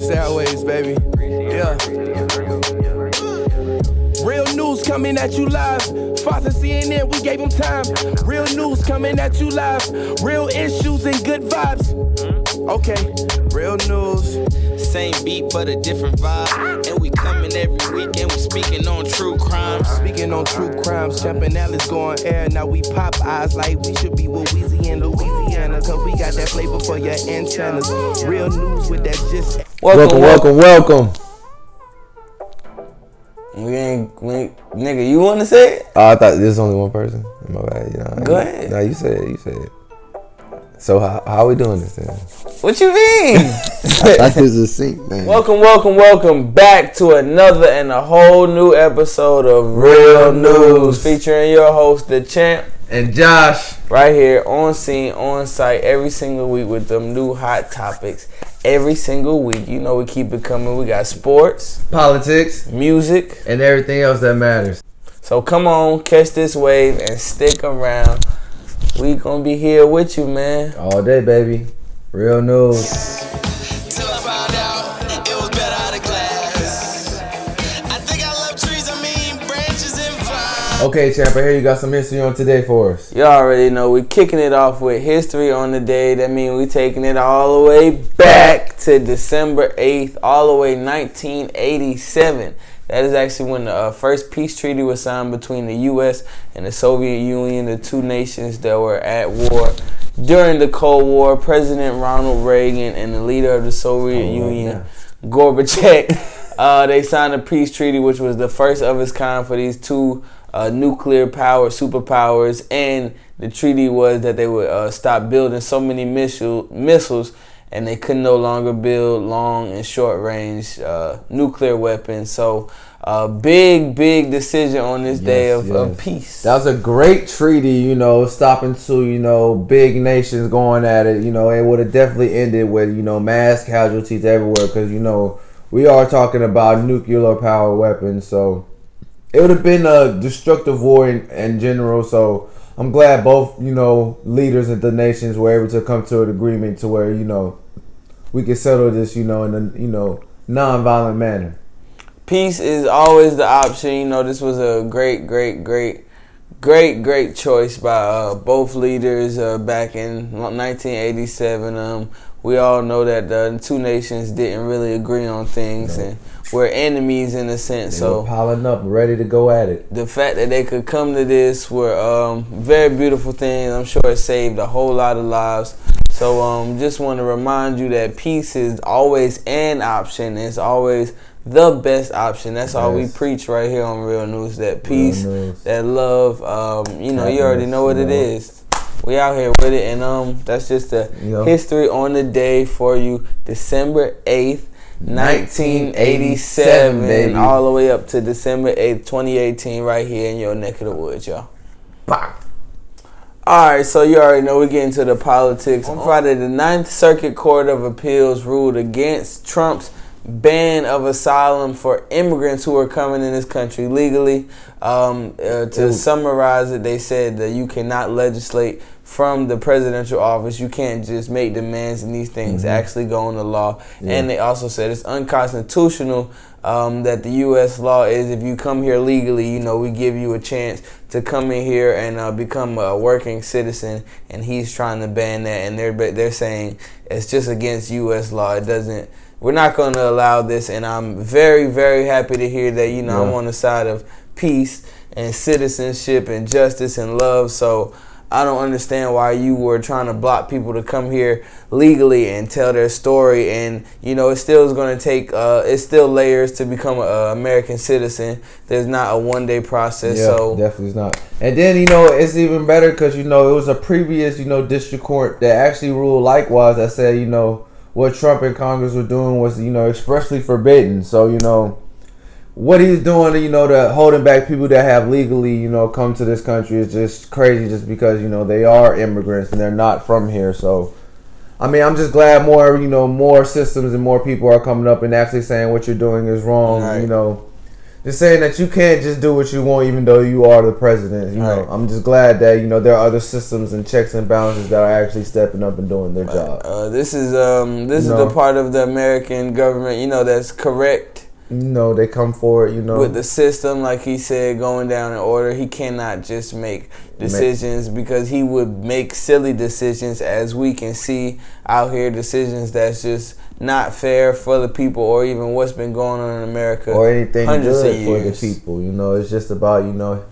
Justairwaves, baby. Yeah. Real news coming at you live. Fox and CNN, we gave them time. Real news coming at you live. Real issues and good vibes. Okay, real news. Same beat but a different vibe. And we coming every week and we speaking on true crimes. Speaking on true crimes, jumping Alice going air. Now we pop eyes like we should be Louisiana. Cause we got that flavor for your antennas. Real news with that just. Welcome. Nigga, you want to say it? Oh, I thought there's only one person. My bad. Go ahead. No, you said it. So how are we doing this then? What you mean? That is a sync, man. Welcome back to another and a whole new episode of Real News, featuring your host, the Champ and Josh, right here on scene, on site, every single week with them new hot topics. Every single week, you know we keep it coming. We got sports, politics, music, and everything else that matters. So come on, catch this wave and stick around. We gonna be here with you, man. All day, baby. Real news. Till I found out it was better out of glass. I think I love trees, branches and vines. Okay, Champ, I hear you got some history on today for us. You already know we kicking it off with history on the day. That means we taking it all the way back to December 8th, all the way 1987. That is actually when the first peace treaty was signed between the U.S. and the Soviet Union, the two nations that were at war. During the Cold War, President Ronald Reagan and the leader of the Soviet Union, Gorbachev, they signed a peace treaty, which was the first of its kind for these two nuclear-powered superpowers. And the treaty was that they would stop building so many missiles and they could no longer build long and short-range nuclear weapons. So, big decision on this day of peace. That was a great treaty, stopping to, big nations going at it. It would have definitely ended with, mass casualties everywhere because, we are talking about nuclear power weapons. So, it would have been a destructive war in general. So, I'm glad both, leaders of the nations were able to come to an agreement to where, we can settle this, in a, non-violent manner. Peace is always the option. This was a great choice by both leaders back in 1987. We all know that the two nations didn't really agree on things and were enemies in a sense. They were piling up, ready to go at it. The fact that they could come to this were very beautiful things. I'm sure it saved a whole lot of lives. So just want to remind you that peace is always an option. It's always the best option. That's all we preach right here on Real News. That peace, that love. You already know what it is. We out here with it, and that's just the history on the day for you. December 8th, 1987, baby. All the way up to December 8th, 2018, right here in your neck of the woods, y'all. Bah. Alright, so you already know we get into the politics. On Friday, the Ninth Circuit Court of Appeals ruled against Trump's ban of asylum for immigrants who are coming in this country legally. To summarize it, they said that you cannot legislate from the presidential office. You can't just make demands and these things actually go into law. Yeah. And they also said it's unconstitutional that the U.S. law is if you come here legally, we give you a chance to come in here and become a working citizen. And he's trying to ban that, and they're saying it's just against U.S. law. It doesn't. We're not going to allow this, and I'm very, very happy to hear that, I'm on the side of peace and citizenship and justice and love. So I don't understand why you were trying to block people to come here legally and tell their story. And, it still is going to take, it's still layers to become an American citizen. There's not a one-day process. Yeah, so definitely is not. And then, it's even better because, it was a previous, district court that actually ruled likewise that said, what Trump and Congress were doing was, expressly forbidden. So, what he's doing, to holding back people that have legally, come to this country is just crazy just because, they are immigrants and they're not from here. So, I'm just glad more systems and more people are coming up and actually saying what you're doing is wrong, right. just saying that you can't just do what you want, even though you are the president. You know, I'm just glad that there are other systems and checks and balances that are actually stepping up and doing their job. This is the part of the American government, that's correct. They come forward, with the system, like he said, going down in order. He cannot just make decisions because he would make silly decisions, as we can see out here, decisions that's just not fair for the people or even what's been going on in America or anything good for the years. people. It's just about,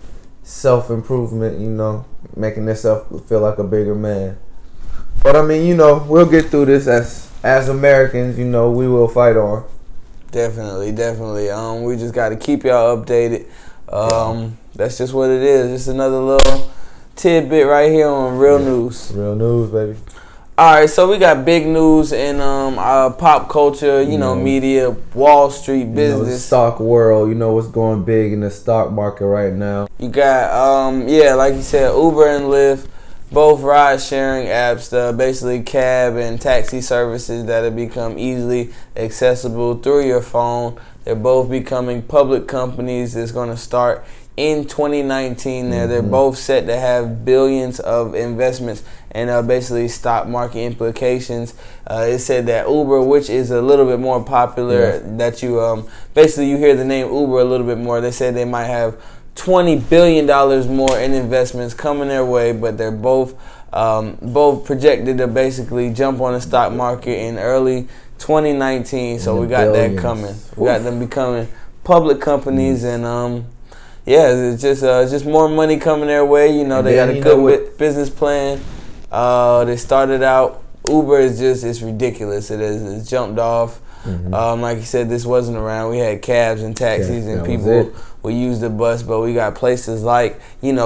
self-improvement, making yourself feel like a bigger man. But I mean, we'll get through this as Americans, we will fight on. Definitely. We just got to keep y'all updated. That's just what it is. Just another little tidbit right here on Real News. Real news, baby. All right, so we got big news in our pop culture, media, Wall Street business, the stock world. What's going big in the stock market right now. You got, like you said, Uber and Lyft. Both ride-sharing apps, basically cab and taxi services that have become easily accessible through your phone. They're both becoming public companies. It's going to start in 2019. They're both set to have billions of investments and basically stock market implications. It said that Uber, which is a little bit more popular, that you basically you hear the name Uber a little bit more. They said they might have $20 billion more in investments coming their way, but they're both projected to basically jump on the stock market in early 2019. So we got that coming. We got them becoming public companies, and it's just more money coming their way. They got a good business plan. They started out. Uber is it's ridiculous. It's jumped off. Like you said, this wasn't around. We had cabs and taxis, and people would use the bus, but we got places like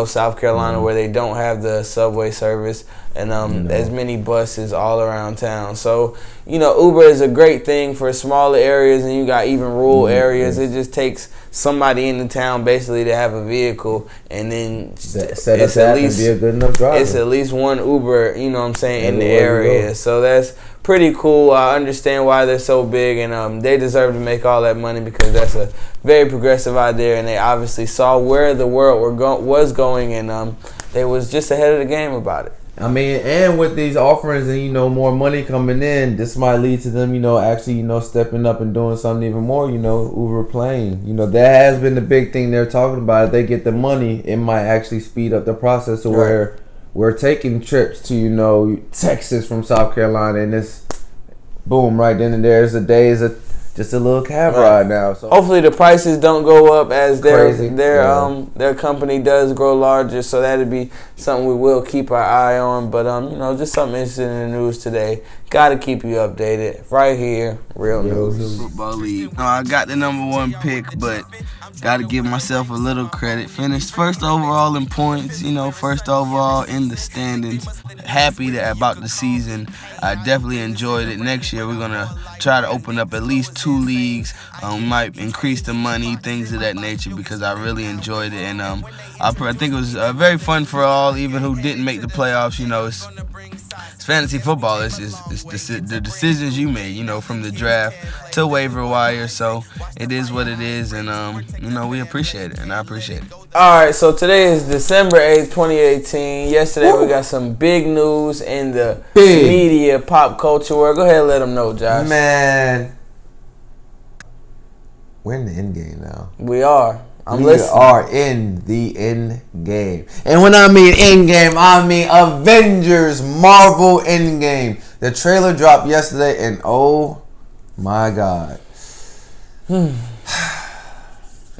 South Carolina where they don't have the subway service and as many buses all around town. So Uber is a great thing for smaller areas, and you got even rural areas. It just takes somebody in the town basically to have a vehicle, and then it's at least be a good enough driver. It's at least one Uber, in the area. So that's pretty cool. I understand why they're so big, and they deserve to make all that money because that's a very progressive idea, and they obviously saw where the world was going, and they was just ahead of the game about it. I mean, and with these offerings and more money coming in, this might lead to them actually stepping up and doing something even more. Uber Plane, that has been the big thing they're talking about. If they get the money, it might actually speed up the process to where we're taking trips to Texas from South Carolina, and it's boom right then and there. Just a little cab ride now. So hopefully the prices don't go up as their company does grow larger. So that'd be something we will keep our eye on. But just something interesting in the news today. Got to keep you updated right here, Real News. Football League. I got the #1 pick, but got to give myself a little credit. Finished first overall in points. First overall in the standings. Happy about the season. I definitely enjoyed it. Next year we're gonna try to open up at least 2 leagues. Might increase the money, things of that nature, because I really enjoyed it, and I think it was very fun for all, even who didn't make the playoffs. It's fantasy football. It's the decisions you made, from the draft to waiver wire. So it is what it is, and we appreciate it, and I appreciate it. All right, so today is December 8th, 2018. Yesterday we got some big news in the media, pop culture world. Go ahead and let them know, Josh. Man, we're in the end game now. We are. We are in the end game. And when I mean end game, I mean Avengers Marvel end game. The trailer dropped yesterday, and oh my God.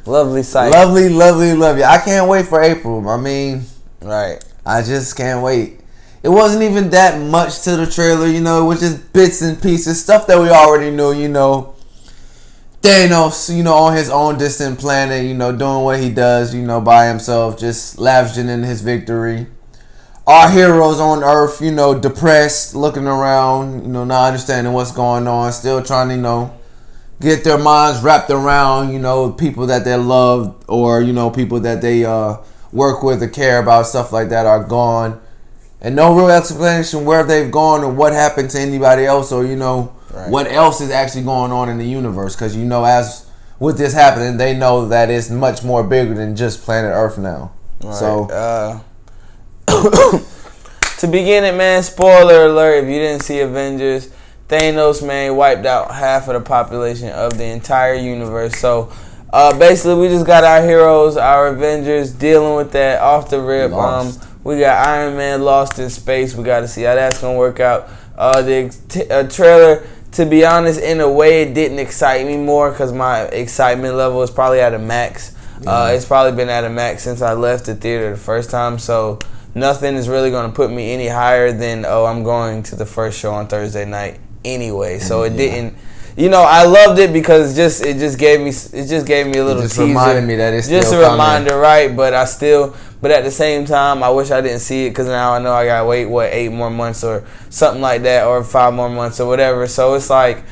Lovely sight. Lovely. I can't wait for April. I mean, right. I just can't wait. It wasn't even that much to the trailer, it was just bits and pieces, stuff that we already knew, Thanos, on his own distant planet, doing what he does, by himself, just lavishing in his victory. Our heroes on Earth, depressed, looking around, not understanding what's going on, still trying to, get their minds wrapped around, people that they love, or, people that they work with or care about, stuff like that are gone. And no real explanation where they've gone or what happened to anybody else, or, what else is actually going on in the universe. Because, as with this happening, they know that it's much more bigger than just planet Earth now. Right. So, to begin it, man, spoiler alert, if you didn't see Avengers, Thanos, man, wiped out half of the population of the entire universe. So, basically, we just got our heroes, our Avengers, dealing with that off the rip. We got Iron Man lost in space. We got to see how that's going to work out. The trailer, to be honest, in a way, it didn't excite me more because my excitement level is probably at a max. It's probably been at a max since I left the theater the first time. So, nothing is really going to put me any higher than, I'm going to the first show on Thursday night anyway. So, it didn't... I loved it because it just gave me a little teaser. Reminded me that it's just still a reminder, right? But at the same time, I wish I didn't see it because now I know I gotta wait 8 more months or something like that, or 5 more months or whatever. So it's like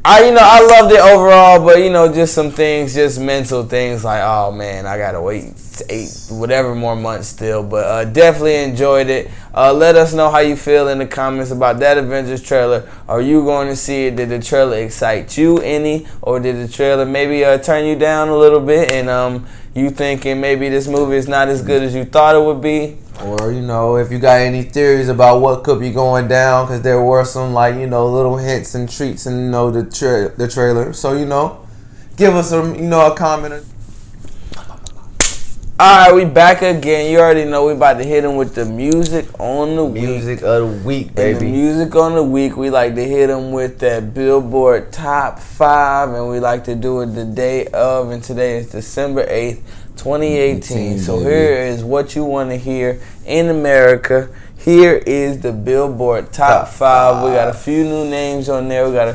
I loved it overall, but just some things, just mental things like, oh man, I gotta wait 8 whatever more months still. But definitely enjoyed it. Let us know how you feel in the comments about that Avengers trailer. Are you going to see it? Did the trailer excite you any, or did the trailer maybe turn you down a little bit and you thinking maybe this movie is not as good as you thought it would be? Or, if you got any theories about what could be going down, because there were some, little hints and treats in, the trailer. So, give us a comment. Alright, we back again. You already know we about to hit them with the music on the week. Music of the week, baby. And the music on the week, we like to hit them with that Billboard Top 5, and we like to do it the day of, and today is December 8th, 2018. So here is what you want to hear in America. Here is the Billboard Top 5. We got a few new names on there. We got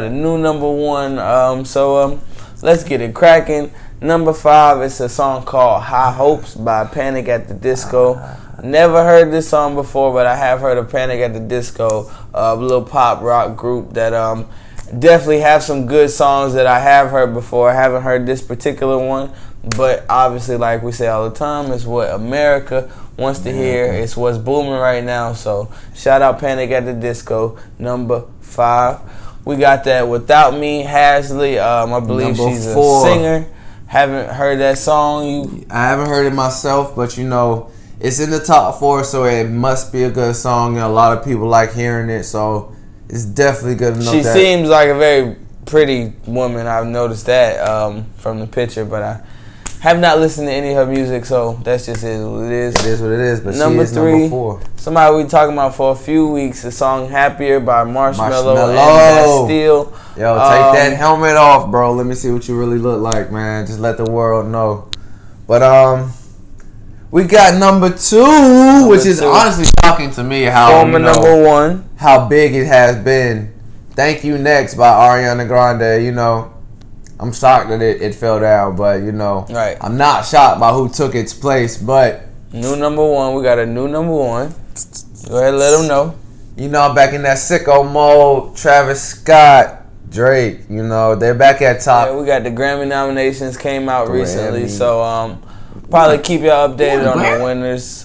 a new number 1. So let's get it cracking. Number 5 is a song called High Hopes by Panic at the Disco. Never heard this song before, but I have heard of Panic at the Disco, a little pop rock group that definitely have some good songs that I have heard before. I haven't heard this particular one, but obviously, like we say all the time, it's what America wants to hear. It's what's booming right now. So shout out Panic at the Disco, number 5. We got that Without Me, Hasley. I believe number she's 4. a singer. Haven't heard that song. I haven't heard it myself, but it's in the top 4, so it must be a good song. A lot of people like hearing it, so it's definitely good enough. She seems like a very pretty woman. I've noticed that from the picture, but I have not listened to any of her music, so that's just what it is. It is what it is, but number she is 3, number 4. Somebody we talking about for a few weeks, the song Happier by Marshmello and Bastille. Yo, take that helmet off, bro. Let me see what you really look like, man. Just let the world know. But we got number 2, which is honestly shocking to me how former number 1, how big it has been. Thank You Next by Ariana Grande. I'm shocked that it fell down, but right. I'm not shocked by who took its place. But new number 1, we got a new number 1. Go ahead, and let them know. Back in that sicko mode, Travis Scott, Drake, they're back at top. Yeah, we got the Grammy nominations came out recently, so probably keep y'all updated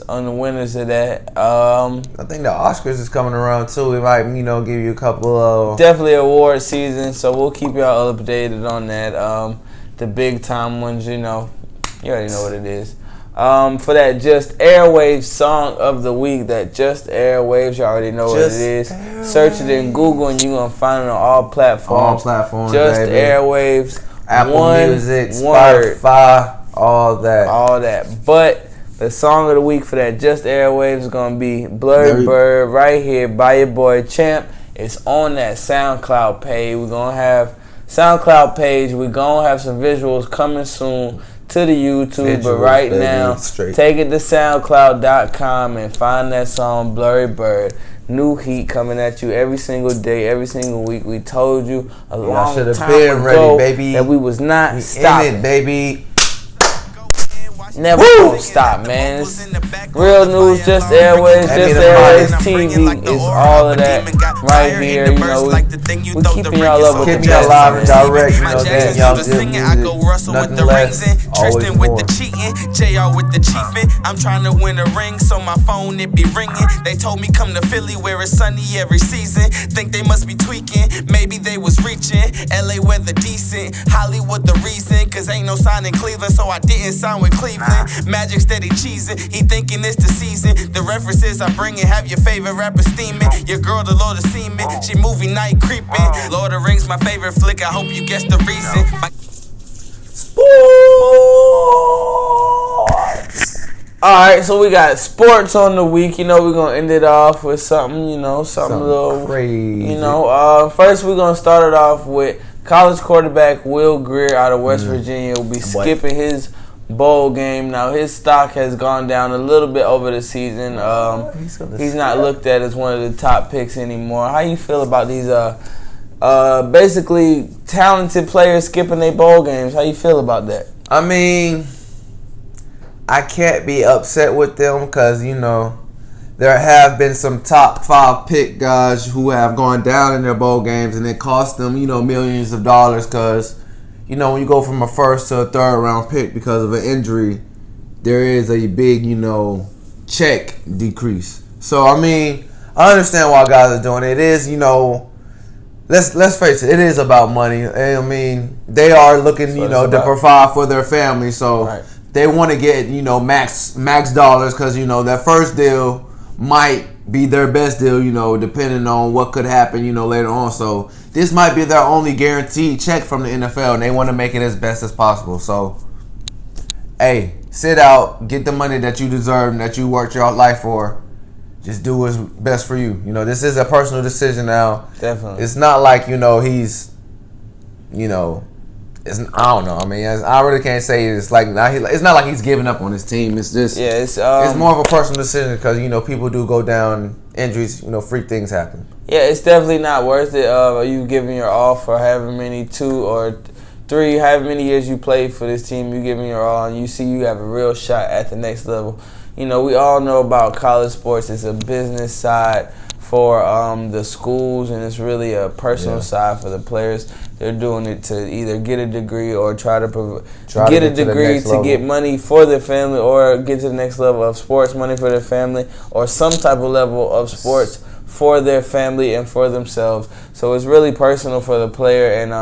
on the winners of that. I think the Oscars is coming around too. We might, give you a couple of definitely award season, so we'll keep y'all updated on that. The big time ones, you already know what it is. For that Justairwaves song of the week, that Justairwaves, you already know what it is. Search it in Google and you're gonna find it on all platforms. Justairwaves, Apple Music, Spotify, all that. But the song of the week for that Justairwaves is gonna be Blurry Bird right here by your boy Champ. It's on that SoundCloud page. We're gonna have SoundCloud page. We're gonna have some visuals coming soon to the YouTube, but right now, take it to SoundCloud.com and find that song Blurry Bird. New heat coming at you every single day, every single week. We told you a long time ago that we was not stopping. In it, baby. Never gonna stop, man. It's real news, Justairwaves, Justairwaves TV is all of that. right here. You know, we keeping y'all up with Keeping y'all live and direct. You know, that y'all good music. Nothing less, always more. JR with the chiefin'. I'm trying to win a ring, so my phone it be ringing. They told me come to Philly where it's sunny every season. Think they must be tweaking, maybe they was reaching. LA weather decent, Hollywood the reason. Cause ain't no sign in Cleveland, so I didn't sign with Cleveland. Magic steady cheesing, he thinking it's the season. The references I bring in have your favorite rapper steaming. Your girl the Lord of Seaman, she movie night creeping. Lord of the Rings my favorite flick, I hope you guess the reason. Alright, so we got sports on the week. You know, we're going to end it off with something, you know, something a little crazy. You know, first we're going to start it off with college quarterback Will Grier out of West Virginia will be skipping his bowl game. Now, his stock has gone down a little bit over the season. He's not looked at as one of the top picks anymore. How you feel about these basically talented players skipping their bowl games? How you feel about that? I mean, I can't be upset with them because, you know, there have been some top 5 pick guys who have gone down in their bowl games and it cost them, you know, millions of dollars because, you know, when you go from a first to a third round pick because of an injury, there is a big, you know, check decrease. So, I mean, I understand why guys are doing it. It is, you know, let's face it, it is about money. I mean, they are looking, you know, to provide for their family. So they want to get, you know, max dollars because, you know, that first deal might be their best deal, you know, depending on what could happen, you know, later on. So this might be their only guaranteed check from the NFL, and they want to make it as best as possible. So, hey, sit out, get the money that you deserve and that you worked your life for. Just do what's best for you. You know, this is a personal decision now. Definitely. It's not like, you know, he's, you know, I don't know. I mean, I really can't say it's like it's not like he's giving up on his team. It's just it's more of a personal decision because, you know, people do go down, injuries, you know, freak things happen. Yeah, it's definitely not worth it. You giving your all for however many 2 or 3, however many years you played for this team, you giving your all, and you see you have a real shot at the next level. You know, we all know about college sports. It's a business side for the schools, and it's really a personal side for the players. They're doing it to either get a degree or try to get a degree to get money for their family or get to the next level of sports, money for their family, or some type of level of sports for their family and for themselves. So it's really personal for the player and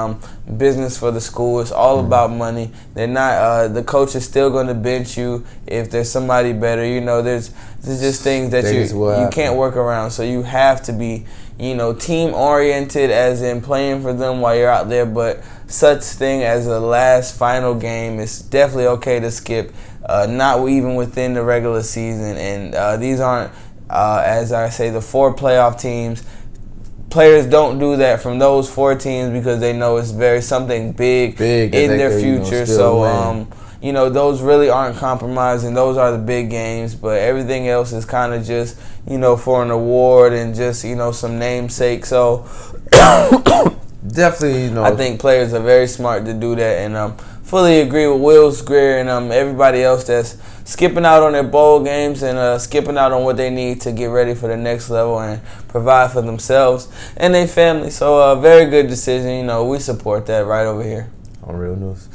business for the school. It's all about money. They're not. The coach is still going to bench you if there's somebody better. You know, there's just things that you can't work around. So you have to be, you know, team oriented, as in playing for them while you're out there. But such thing as a last final game, it's definitely okay to skip. Not even within the regular season, and these aren't. As I say, the 4 playoff teams, players don't do that from those 4 teams because they know it's something big in their future. So, you know, those really aren't compromised, and those are the big games. But everything else is kind of just, you know, for an award and just, you know, some namesake. So, definitely, you know, I think players are very smart to do that, and fully agree with Will Grier and everybody else that's skipping out on their bowl games and skipping out on what they need to get ready for the next level and provide for themselves and their family. So a very good decision. You know, we support that right over here on Real News.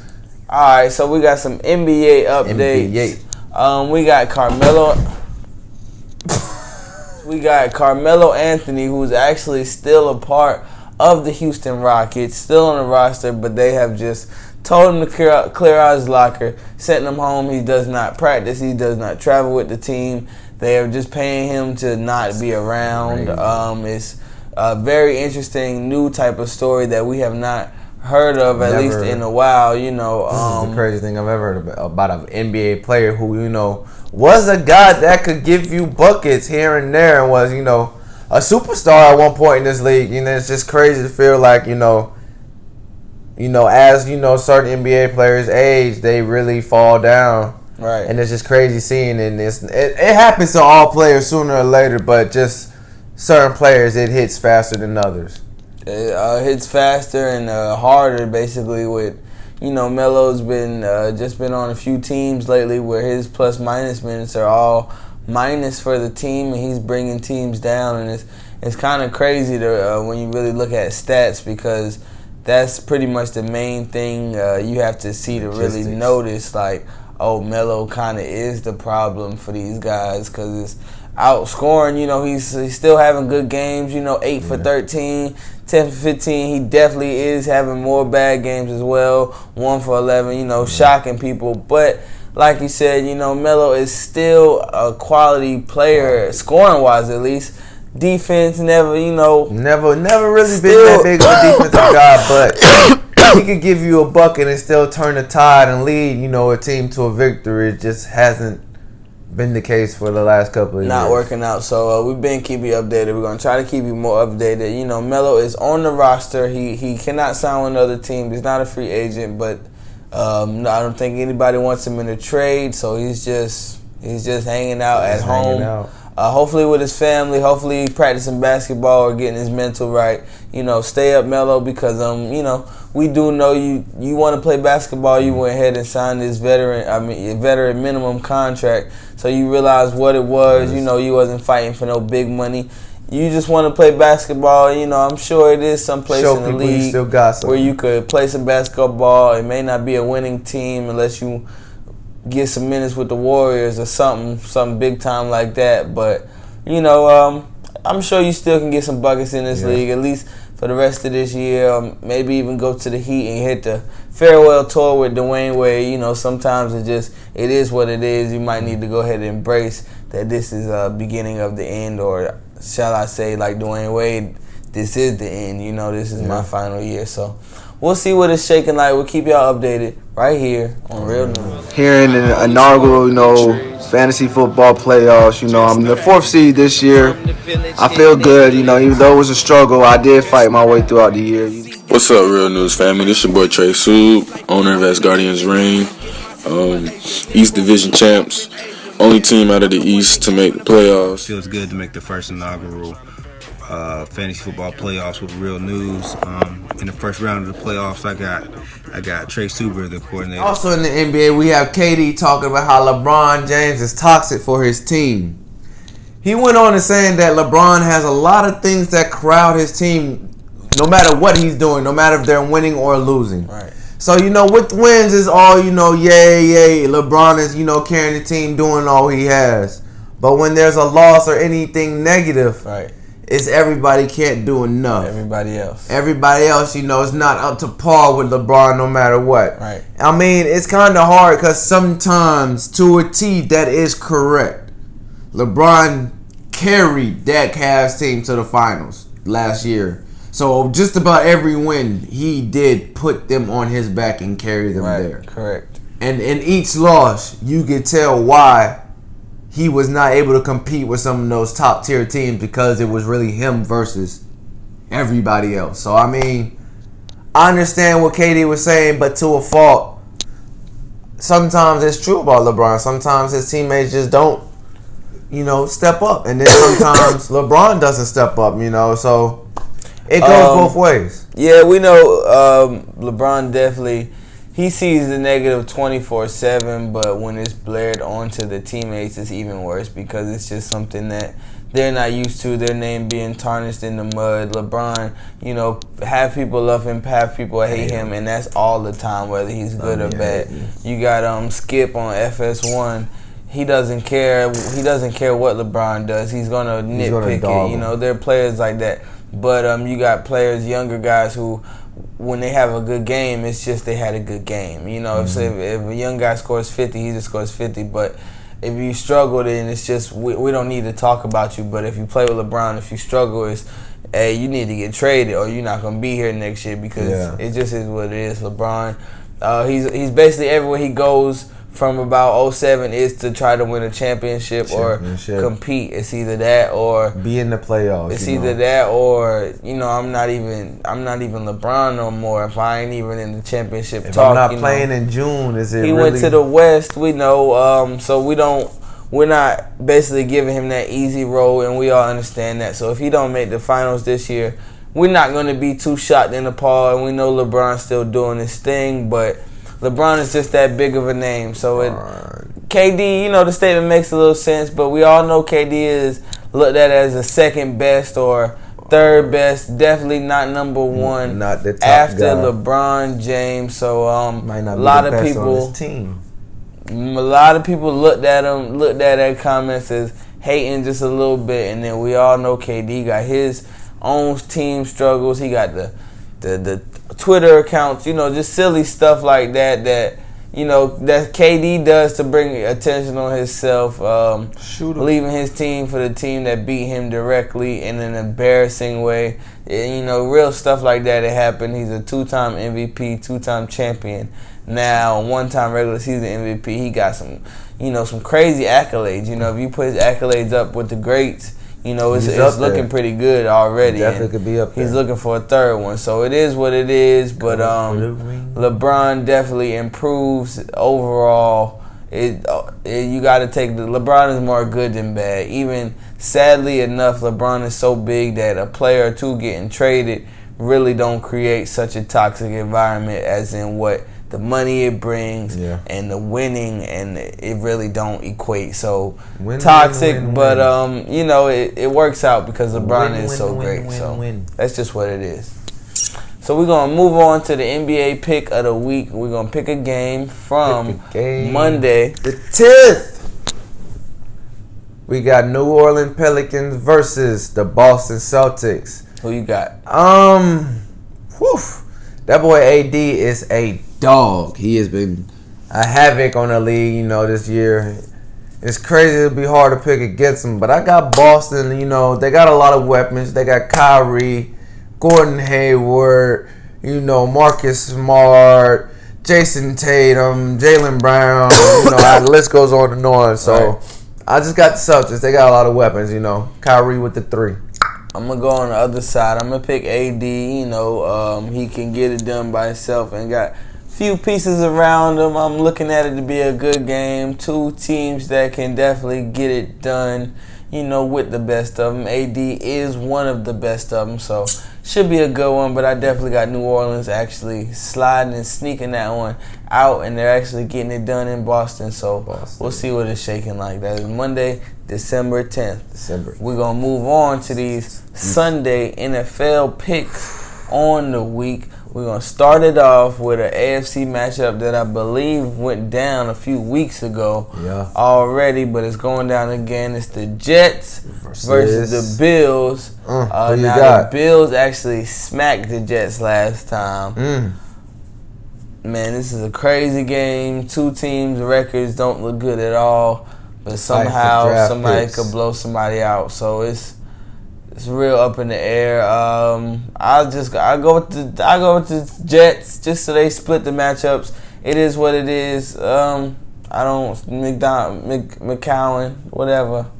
All right, so we got some NBA updates. We got Carmelo Anthony, who's actually still a part of the Houston Rockets, still on the roster, but they have just told him to clear out his locker, sent him home. He does not practice. He does not travel with the team. They are just paying him to not be around. It's a very interesting new type of story that we have not heard of, at least in a while. You know, this is the craziest thing I've ever heard about an NBA player who, you know, was a guy that could give you buckets here and there and was, you know, a superstar at one point in this league. You know, it's just crazy to feel like, you know, as, you know, certain NBA players age, they really fall down. Right. And it's just crazy seeing it. And it happens to all players sooner or later, but just certain players, it hits faster than others. It hits faster and harder, basically, with, you know, Melo's been on a few teams lately where his plus-minus minutes are all minus for the team, and he's bringing teams down, and it's kind of crazy to when you really look at stats, because that's pretty much the main thing you have to see to really notice, like, oh, Melo kind of is the problem for these guys, because it's outscoring. He's still having good games, 8 for 13, 10 for 15. He definitely is having more bad games as well, 1 for 11, shocking people. But like you said, Melo is still a quality player, scoring-wise at least. Defense never really been that big of a defensive guy, but he could give you a bucket and still turn the tide and lead, a team to a victory. It just hasn't been the case for the last couple of years. Not working out. So we've been keeping you updated. We're going to try to keep you more updated. Melo is on the roster. He cannot sign with another team. He's not a free agent, but I don't think anybody wants him in a trade, so he's just hanging out at home. Hopefully with his family, hopefully practicing basketball or getting his mental right. Stay up, Melo, because we do know you want to play basketball. You went ahead and signed this veteran minimum contract, so you realize what it was. You wasn't fighting for no big money. You just want to play basketball. I'm sure it is someplace in the league where you could play some basketball. It may not be a winning team unless you get some minutes with the Warriors or something big time like that. But I'm sure you still can get some buckets in this league, at least for the rest of this year. Maybe even go to the Heat and hit the farewell tour with Dwayne Wade. Sometimes it is what it is. You might need to go ahead and embrace that this is a beginning of the end, or shall I say, like Dwayne Wade, this is the end. This is my final year. So we'll see what it's shaking like. We'll keep y'all updated right here on Real News. Here in the inaugural, fantasy football playoffs, I'm the 4th seed this year. I feel good, even though it was a struggle, I did fight my way throughout the year. What's up, Real News family? This your boy Trey Sube, owner of Asgardians Reign, East Division champs, only team out of the East to make the playoffs. Feels good to make the first inaugural fantasy football playoffs with Real News. In the first round of the playoffs, I got Trey Suber, the coordinator. Also in the NBA, we have KD talking about how LeBron James is toxic for his team. He went on to saying that LeBron has a lot of things that crowd his team, no matter what he's doing, no matter if they're winning or losing. Right. So, with wins is all, yay, LeBron is, carrying the team, doing all he has. But when there's a loss or anything negative, right, it's everybody can't do enough. Everybody else, is not up to par with LeBron no matter what. Right. I mean, it's kind of hard because sometimes, to a T, that is correct. LeBron carried that Cavs team to the finals last year. So just about every win, he did put them on his back and carry them there. Correct. And in each loss, you could tell why he was not able to compete with some of those top tier teams, because it was really him versus everybody else. So, I mean, I understand what KD was saying, but to a fault. Sometimes it's true about LeBron. Sometimes his teammates just don't, step up. And then sometimes LeBron doesn't step up, so it goes both ways. Yeah, we know LeBron definitely, he sees the negative 24/7, but when it's blared onto the teammates, it's even worse, because it's just something that they're not used to, their name being tarnished in the mud. LeBron, half people love him, half people hate him, and that's all the time, whether he's good or bad. You got Skip on FS1. He doesn't care. He doesn't care what LeBron does. He's gonna nitpick it. There are players like that. But you got players, younger guys, who, when they have a good game, it's just they had a good game. If a young guy scores 50, he just scores 50. But if you struggle, then it's just, we don't need to talk about you. But if you play with LeBron, if you struggle, it's, hey, you need to get traded or you're not going to be here next year, because it just is what it is. LeBron, he's basically everywhere he goes. From about 07 is to try to win a championship or compete. It's either that or be in the playoffs. It's either that or I'm not even LeBron no more if I ain't even in the championship if talk. I'm not playing in June, is it? He really? went to the West. We know. So we're not basically giving him that easy role, and we all understand that. So if he don't make the finals this year, we're not going to be too shocked in the Paul, and we know LeBron's still doing his thing, but LeBron is just that big of a name. So KD, the statement makes a little sense, but we all know KD is looked at as a second best or third best. Definitely not number one. Not the top after guy. LeBron James. So Might not a be lot the of best people. on his team. A lot of people looked at that comments as hating just a little bit, and then we all know KD got his own team struggles. He got the Twitter accounts, just silly stuff like that that KD does to bring attention on himself, leaving his team for the team that beat him directly in an embarrassing way. Real stuff like that happened. He's a 2-time MVP, 2-time champion. Now, 1-time regular season MVP. He got some crazy accolades. If you put his accolades up with the greats, it's looking pretty good already. Definitely could be up there. He's looking for a third one, so it is what it is. But LeBron definitely improves overall. You got to take LeBron is more good than bad. Even sadly enough, LeBron is so big that a player or two getting traded really don't create such a toxic environment as in what the money it brings and the winning, and it really don't equate. So toxic, but it works out because LeBron is so great. So that's just what it is. So we're gonna move on to the NBA pick of the week. We're gonna pick a game from Monday, the 10th. We got New Orleans Pelicans versus the Boston Celtics. Who you got? That boy AD is a dog. He has been a havoc on the league, this year. It's crazy. It'll be hard to pick against him. But I got Boston, they got a lot of weapons. They got Kyrie, Gordon Hayward, Marcus Smart, Jason Tatum, Jaylen Brown. The list goes on and on. So I just got the Celtics. They got a lot of weapons, Kyrie with the 3. I'm going to go on the other side. I'm going to pick AD. He can get it done by himself and got few pieces around him. I'm looking at it to be a good game. Two teams that can definitely get it done, with the best of them. AD is one of the best of them, so should be a good one. But I definitely got New Orleans actually sliding and sneaking that one out, and they're actually getting it done in Boston. So we'll see what it's shaking like. That is Monday, December 10th. We're going to move on to these Sunday NFL picks on the week. We're going to start it off with an AFC matchup that I believe went down a few weeks ago already, but it's going down again. It's the Jets versus the Bills. The Bills actually smacked the Jets last time. Man, this is a crazy game. Two teams' records don't look good at all, but somehow somebody could blow somebody out. So it's real up in the air. I go with the Jets just so they split the matchups. It is what it is. McCown, whatever.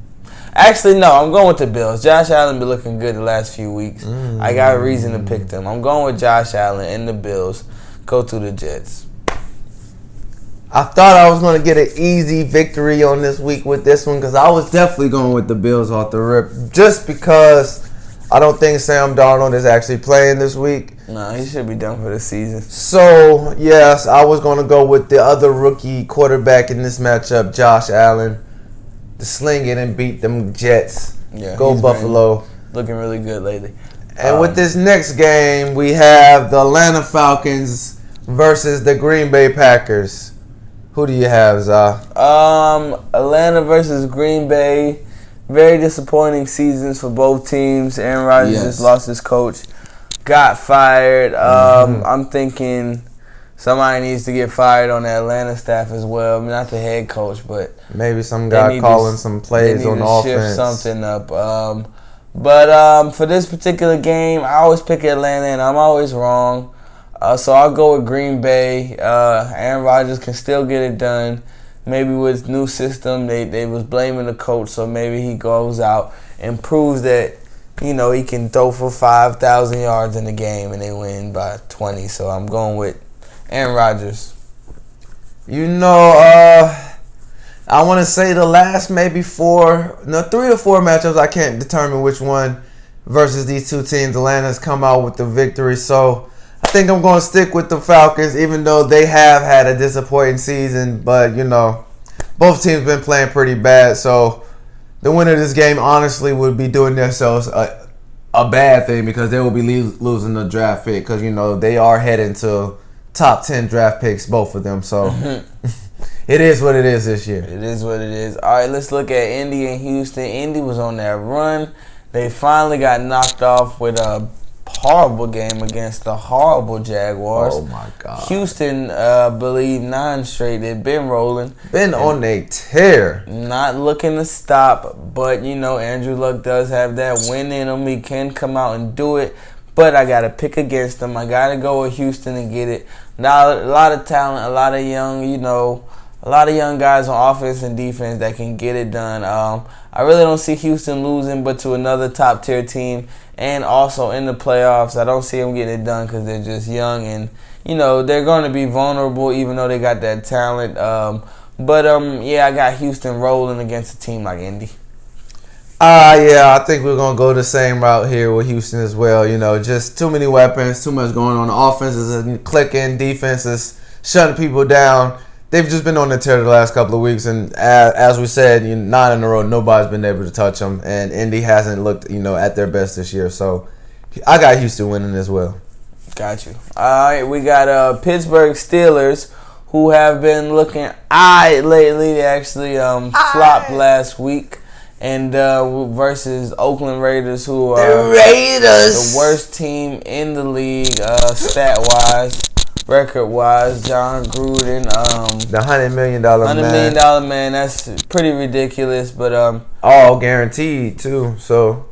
Actually, no, I'm going with the Bills. Josh Allen been looking good the last few weeks. I got a reason to pick them. I'm going with Josh Allen and the Bills. Go to the Jets. I thought I was going to get an easy victory on this week with this one because I was definitely going with the Bills off the rip just because I don't think Sam Darnold is actually playing this week. No, he should be done for the season. So, yes, I was going to go with the other rookie quarterback in this matchup, Josh Allen, to sling it and beat them Jets. Yeah, go Buffalo. Looking really good lately. And with this next game, we have the Atlanta Falcons versus the Green Bay Packers. Who do you have, Zah? Atlanta versus Green Bay. Very disappointing seasons for both teams. Aaron Rodgers just lost his coach. Got fired. I'm thinking somebody needs to get fired on the Atlanta staff as well. I mean, not the head coach, but maybe some guy calling some plays on offense. Shift something up. But for this particular game, I always pick Atlanta, and I'm always wrong. So I'll go with Green Bay. Aaron Rodgers can still get it done. Maybe with new system, they was blaming the coach, so maybe he goes out and proves that, he can throw for 5,000 yards in the game and they win by 20. So I'm going with Aaron Rodgers. I want to say the last maybe 3 or 4 matchups, I can't determine which one versus these two teams. Atlanta's come out with the victory, so I think I'm going to stick with the Falcons, even though they have had a disappointing season. But, both teams been playing pretty bad. So the winner of this game honestly would be doing themselves a bad thing because they will be losing the draft pick because, you know, they are heading to top 10 draft picks, both of them. So it is what it is this year. It is what it is. All right, let's look at Indy and Houston. Indy was on that run. They finally got knocked off with a horrible game against the horrible Jaguars. Oh, my God. Houston, believe 9 straight. They've been rolling. Been on a tear. Not looking to stop, but, you know, Andrew Luck does have that win in him. He can come out and do it, but I got to pick against them. I got to go with Houston and get it. Now, a lot of talent, a lot of young, you know, a lot of young guys on offense and defense that can get it done. I really don't see Houston losing, but to another top-tier team and also in the playoffs. I don't see them getting it done because they're just young and, you know, they're going to be vulnerable even though they got that talent. Yeah, I got Houston rolling against a team like Indy. Yeah, I think we're going to go the same route here with Houston as well. You know, just too many weapons, too much going on. Offense is clicking, defense is shutting people down. They've just been on the tear the last couple of weeks, and as we said, 9 in a row, nobody's been able to touch them, and Indy hasn't looked, you know, at their best this year. So I got Houston winning as well. Got you. All right, we got Pittsburgh Steelers, who have been looking lately. They actually flopped last week, and versus Oakland Raiders, who are the worst team in the league stat-wise. Record-wise, John Gruden, the $100 million man. $100 million man, that's pretty ridiculous, but all guaranteed too. So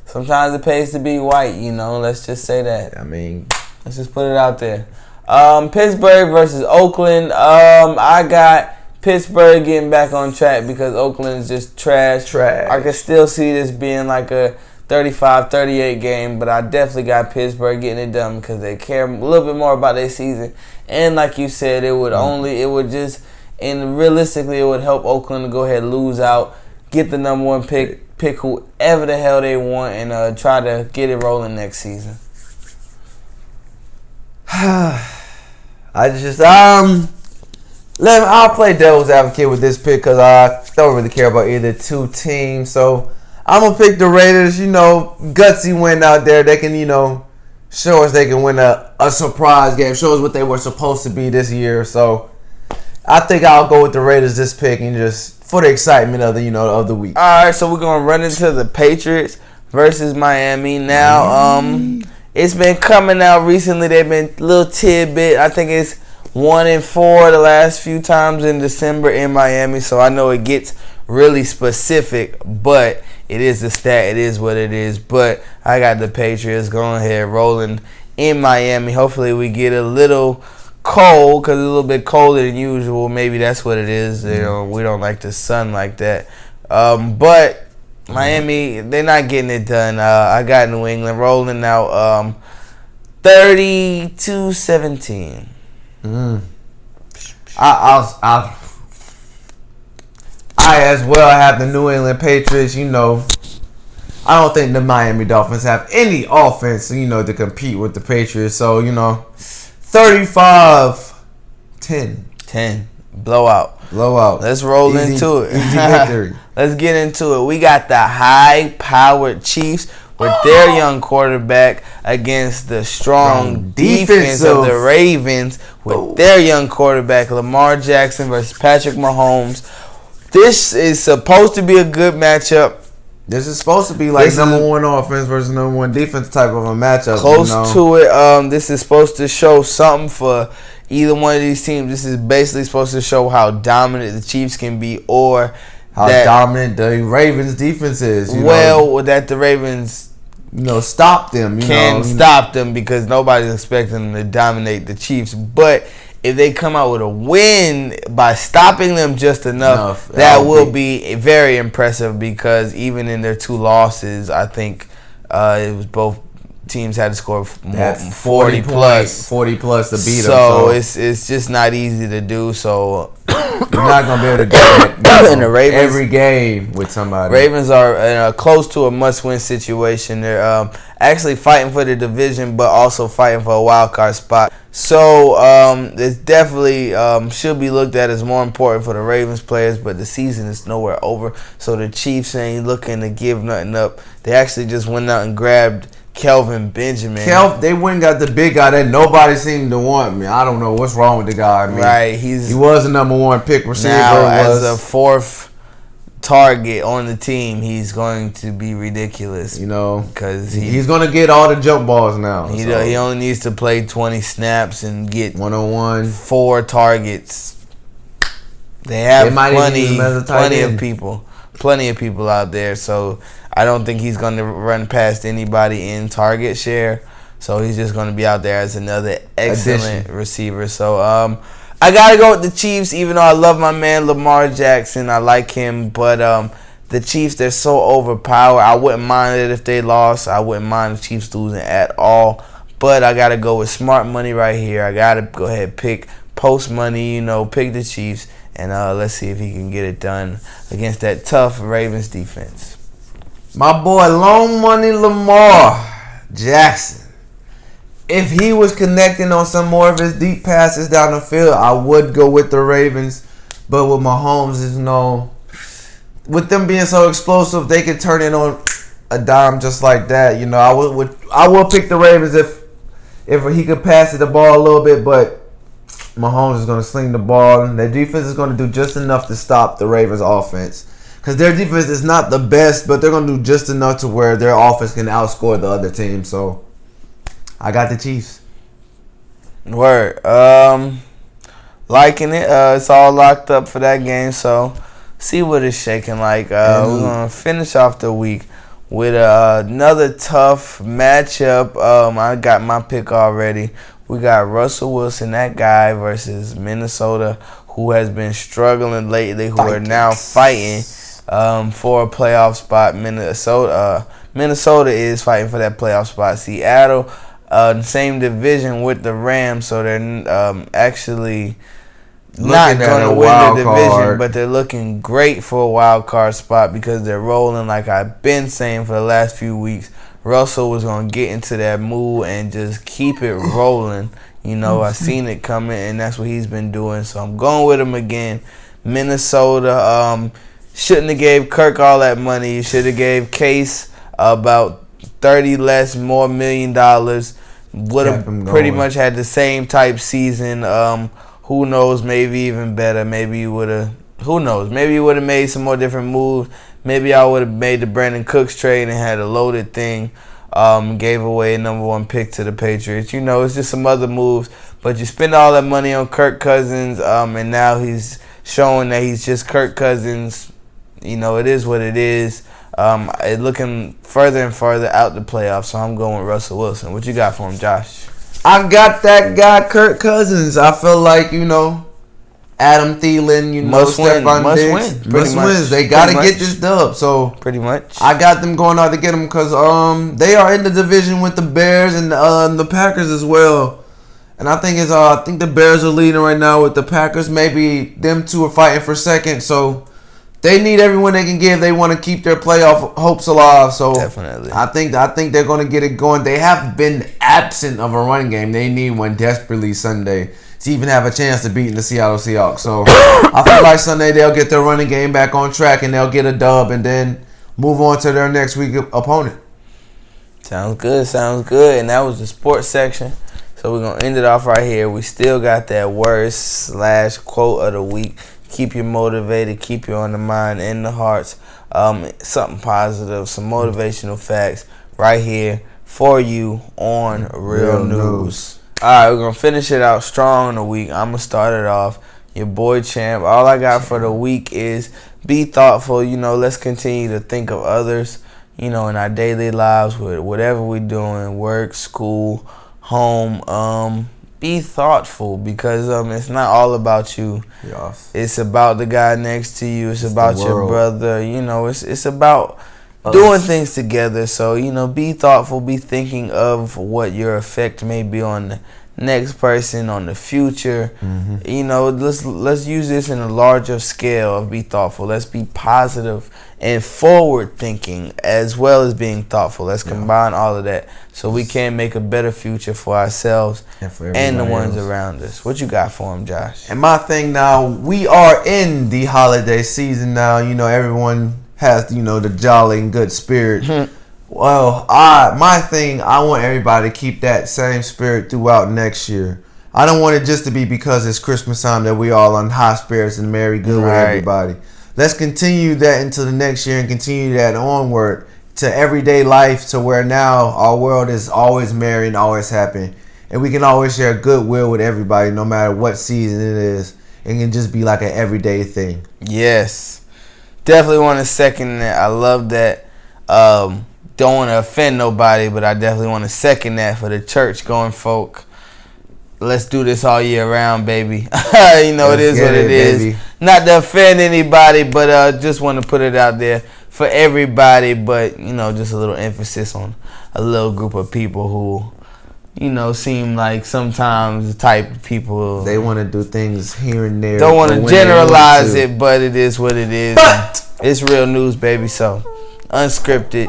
sometimes it pays to be white, you know. Let's just say that. I mean, let's just put it out there. Pittsburgh versus Oakland. I got Pittsburgh getting back on track because Oakland is just trash. I can still see this being like a 35-38 game, but I definitely got Pittsburgh getting it done because they care a little bit more about their season. And like you said, realistically, it would help Oakland to go ahead and lose out, get the number 1 pick whoever the hell they want, and try to get it rolling next season. I'll play devil's advocate with this pick because I don't really care about either two teams. So I'm going to pick the Raiders. You know, gutsy win out there. They can, you know, show us they can win a surprise game. Show us what they were supposed to be this year. So I think I'll go with the Raiders this pick and just for the excitement of the week. All right, so we're going to run into the Patriots versus Miami. Now, it's been coming out recently. They've been a little tidbit. I think it's 1-4 the last few times in December in Miami. So I know it gets really specific, but it is the stat. It is what it is. But I got the Patriots going ahead rolling in Miami. Hopefully we get a little cold because it's a little bit colder than usual. Maybe that's what it is. You know, we don't like the sun like that. But Miami, they're not getting it done. I got New England rolling out 30-17. I as well have the New England Patriots. You know, I don't think the Miami Dolphins have any offense, you know, to compete with the Patriots. So, you know, 35-10. 10. Blowout. Let's roll into it. Easy victory. Let's get into it. We got the high-powered Chiefs with their young quarterback against the strong defense of the Ravens with their young quarterback, Lamar Jackson versus Patrick Mahomes. This is supposed to be a good matchup. This is supposed to be like number 1 offense versus number 1 defense type of a matchup. Close to it. This is supposed to show something for either one of these teams. This is basically supposed to show how dominant the Chiefs can be or how dominant the Ravens defense is. That the Ravens stop them. Stop them because nobody's expecting them to dominate the Chiefs. But if they come out with a win by stopping them just enough, that will be very impressive because even in their 2 losses, I think it was both teams had to score That 40 plus. 40 plus to beat them. So it's just not easy to do. So you're not gonna be able to do that and the Ravens, every game with somebody. Ravens are close to a must-win situation. They're actually fighting for the division, but also fighting for a wild card spot. So it definitely should be looked at as more important for the Ravens players, but the season is nowhere over. So the Chiefs ain't looking to give nothing up. They actually just went out and grabbed Kelvin Benjamin. They went and got the big guy that nobody seemed to want. Me, I don't know what's wrong with the guy. I mean, right, he was the number one pick receiver. Now, as a fourth target on the team, he's going to be ridiculous. Because he's going to get all the jump balls now. He only needs to play 20 snaps and get 1-on-1 4 targets. They have plenty of people out there. So I don't think he's going to run past anybody in target share. So he's just going to be out there as another excellent receiver. So I got to go with the Chiefs, even though I love my man Lamar Jackson. I like him. But the Chiefs, they're so overpowered. I wouldn't mind it if they lost. I wouldn't mind the Chiefs losing at all. But I got to go with smart money right here. I got to go ahead and pick post money, pick the Chiefs. And let's see if he can get it done against that tough Ravens defense. My boy, Long Money Lamar Jackson. If he was connecting on some more of his deep passes down the field, I would go with the Ravens. But with Mahomes, with them being so explosive, they could turn it on a dime just like that. I will pick the Ravens if he could pass the ball a little bit, but Mahomes is going to sling the ball, and their defense is going to do just enough to stop the Ravens' offense. Because their defense is not the best, but they're going to do just enough to where their offense can outscore the other team. So, I got the Chiefs. Word. Liking it. It's all locked up for that game, so see what it's shaking like. We're going to finish off the week with another tough matchup. I got my pick already. We got Russell Wilson, that guy, versus Minnesota, who has been struggling lately, who are now fighting for a playoff spot. Minnesota is fighting for that playoff spot. Seattle, same division with the Rams, so they're actually not going to win the division, but they're looking great for a wild card spot because they're rolling like I've been saying for the last few weeks. Russell was going to get into that mood and just keep it rolling. I seen it coming, and that's what he's been doing. So I'm going with him again. Minnesota shouldn't have gave Kirk all that money. You should have gave Case about $30 more million. Would have pretty much had the same type season. Who knows? Maybe even better. Maybe you would have. Who knows? Maybe you would have made some more different moves. Maybe I would have made the Brandon Cooks trade and had a loaded thing. Gave away a number 1 pick to the Patriots. It's just some other moves. But you spend all that money on Kirk Cousins, and now he's showing that he's just Kirk Cousins. It is what it is. It's looking further and further out the playoffs, so I'm going with Russell Wilson. What you got for him, Josh? I got that guy, Kirk Cousins. I feel like, Adam Thielen, Stephon Diggs. Must win. They got to get this dub. So pretty much, I got them going out to get them because they are in the division with the Bears and the Packers as well. And I think the Bears are leading right now with the Packers. Maybe them two are fighting for second. So they need everyone they can give. They want to keep their playoff hopes alive. So definitely, I think they're going to get it going. They have been absent of a running game. They need one desperately Sunday to even have a chance to beat the Seattle Seahawks. So I feel like Sunday they'll get their running game back on track and they'll get a dub and then move on to their next week opponent. Sounds good. And that was the sports section. So we're going to end it off right here. We still got that word/quote of the week. Keep you motivated, keep you on the mind and the hearts. Something positive, some motivational facts right here for you on Real News. All right, we're going to finish it out strong in the week. I'm going to start it off. Your boy Champ. All I got for the week is be thoughtful. Let's continue to think of others, in our daily lives with whatever we're doing, work, school, home. Be thoughtful because it's not all about you. Yes. It's about the guy next to you. It's about your brother. It's about doing things together. So, be thoughtful, be thinking of what your effect may be on the next person, on the future. Let's use this in a larger scale of be thoughtful. Let's be positive and forward thinking as well as being thoughtful. Let's combine all of that so we can make a better future for ourselves and the ones around us. What you got for them, Josh? And my thing now, we are in the holiday season now. Everyone has, the jolly and good spirit. Well, my thing, I want everybody to keep that same spirit throughout next year. I don't want it just to be because it's Christmas time that we all on high spirits and merry good with everybody. Let's continue that into the next year and continue that onward to everyday life, to where now our world is always merry and always happy. And we can always share goodwill with everybody no matter what season it is. It can just be like an everyday thing. Yes. Definitely want to second that. I love that. Don't want to offend nobody, but I definitely want to second that for the church going folk. Let's do this all year round, baby. It is what it is. Baby. Not to offend anybody, but just want to put it out there for everybody. But, just a little emphasis on a little group of people who, seem like sometimes the type of people. They want to do things here and there. Don't want to generalize it, but it is what it is. It's real news, baby. So, unscripted.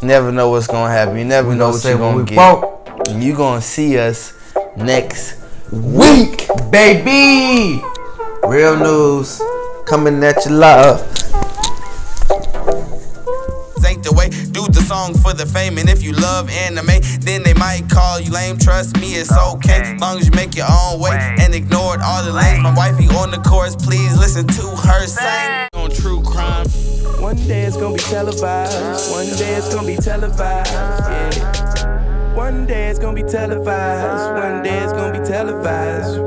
Never know what's going to happen. You never know what you're going to get. And you're going to see us next week, baby. Real news coming at you live. Ain't the way, do the song for the fame. And if you love anime, then they might call you lame. Trust me, it's okay, long as you make your own way and ignored all the lanes. My wifey on the chorus, please listen to her sing. On true crime, one day it's gonna be televised. One day it's gonna be televised. Yeah. One day it's gonna be televised. One day it's gonna be televised.